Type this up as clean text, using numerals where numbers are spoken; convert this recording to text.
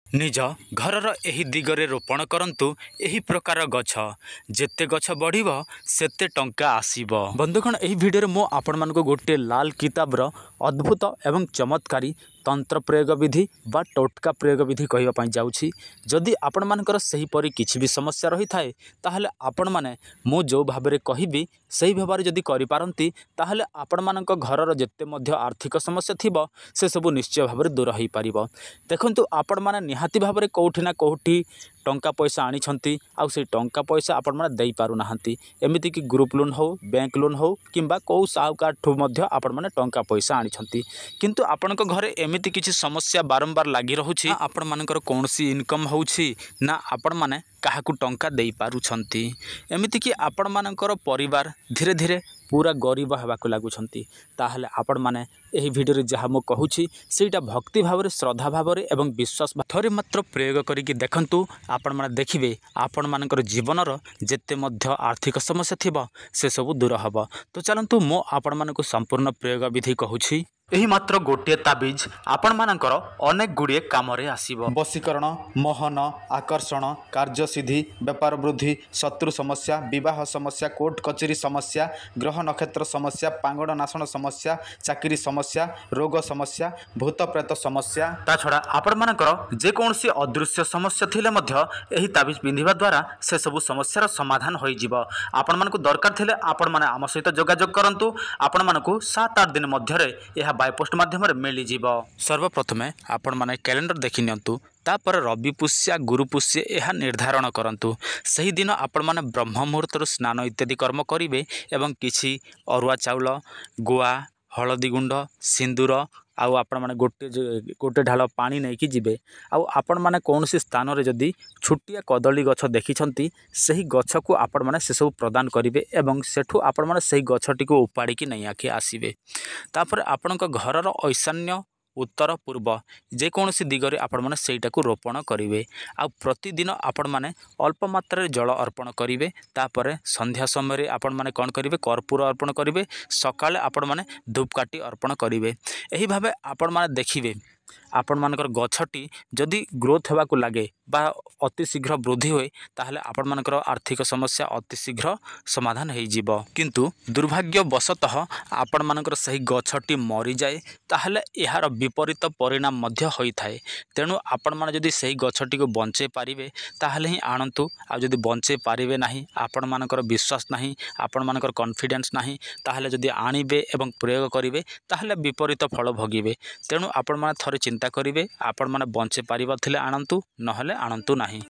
निज घरर एही दिगरे रोपण करंतु एही प्रकार गछ जेते गछ बढ़िबो सेते टंका आसीबो। बंधुगण एही वीडियो रे मो आपण मानको गोटे लाल किताबर अद्भुत एवं चमत्कारी तंत्र प्रयोग विधि बा टोटका प्रयोग विधि कहवा पाई जाउछि। जदि आपण मानकर सही परी किछि भी समस्या रही थाए ताहले आपण माने मु जो भाबरे कहिबी सही भाबरे जदि करि पारंती ताहले आपण मानक घरर जेते मध्य आर्थिक समस्या थिबो से सब निश्चय भाबरे दूर होई पारिबो। देखंतु आपण माने निहाती भाबरे कोउठी ना कोउठी टंका पैसा आनी छंती आउ से टंका पैसा आपण माने देई पारु नाहंती। एमिति कि ग्रुप लोन हो बैंक लोन हो किंबा को साहुकार ठु मध्य आपण माने टंका पैसा आनी छंती किंतु आपणक घरे एमिति किछि समस्या बारंबार लागि रहुछि। आपण मानकर कोनोसी इनकम होउछि ना आपण माने काहाकू टंका देई पारु छंती। एमिति कि आपण मानकर परिवार धीरे धीरे पूरा गरीब हेबाकू लागुछंती। ताहले आपण माने एही वीडियो रे जहा मो कहूछि सेटा भक्ति भाव रे श्रद्धा भाव रे एवं विश्वास थरे मात्र प्रयोग करिकि देखंतु आपण माने देखिबे आपण मानकर जीवनर जेते मध्य आर्थिक समस्या थिबो से सब दूर हबो। तो चलंतु मो आपण मानको संपूर्ण प्रयोग विधि कहूछि। एही मात्र गोटे ताबिज आपण मानकर अनेक गुड़िए काम रे आसीबो। वशीकरण, मोहन, आकर्षण, कार्यसिद्धि, व्यापार वृद्धि, शत्रु समस्या, विवाह समस्या, कोर्ट कचेरी समस्या, ग्रह नक्षत्र समस्या, पांगड़ नाशण समस्या, चाकरी समस्या, रोग समस्या, भूत प्रेत समस्या ता छड़ा आपण मानकर जे कोनसी अदृश्य समस्या थिले मध्य एही ताबिज पिंधिबा द्वारा से सब समस्यार समाधान होई जिवो। आपण मानको दरकार थिले आपण माने आम सहित जोगाजोग करंतु। आपण मानको 7-8 दिन मध्य रे एहा बाय पोस्ट माध्यम मिली जीवो। सर्वप्रथमे आपण माने कैलेंडर देखि नियंतु तापर रवि पुष्या गुरु पुष्य यह निर्धारण करंतु। सही दिन आपण माने ब्रह्म मुहूर्त स्नान इत्यादि कर्म करिवे एवं किछि अरुआ चाउल, गुआ, हलदी गुंड, सिंदूर आउ आपण माने गोटे ढाल पानी नहीं कि जिवे। आउ आपण माने कोनोसी स्थान रे जदि छुटिया कदली गछ देखिछंती सही गछ को आपण माने से सब प्रदान करिवे एवं सेठु आपण माने सही गछटी को उपाड़ी कि नहीं आके आसीबे। तापर आपणक घरर ईशान्य उत्तर पूर्व जेकोसी दिगरे आपण माने सेटा को रोपण करिवे। आ प्रतिदिन आपण माने अल्प मात्रा जल अर्पण करिवे। तापर संध्या समय आपण माने कोन करिवे कर्पूर अर्पण करिवे। सकाळे आपण माने धूपकाठी अर्पण करिवे। एही भाबे आपण माने देखिवे आपण मानकर गछटी जदि ग्रोथ हेबाकू लागे बा अति शीघ्र वृद्धि होए ताहले आपण मानकर आर्थिक समस्या अति शीघ्र समाधान हो जिवो। किंतु दुर्भाग्यवशतः आपण मानकर सही गछटी मरी जाए ताहले यार विपरीत परिणाम मध्य होई थाए। तेणु आपण माने जदि सही गछटी को बंचे पारिबे ताहले ही आणंतु। आ जदि बंचे पारिबे नाही आपण मानकर विश्वास नाही आपण मानकर कॉन्फिडेंस नाही ताहले जदि आनिबे एवं प्रयोग करिवे ताहले विपरीत फल भोगिबे। तेणु आपण माने थरे चिंता करिवे आपण माने बंचे पारिबा थिले आणंतु नहले आणंतु नाही।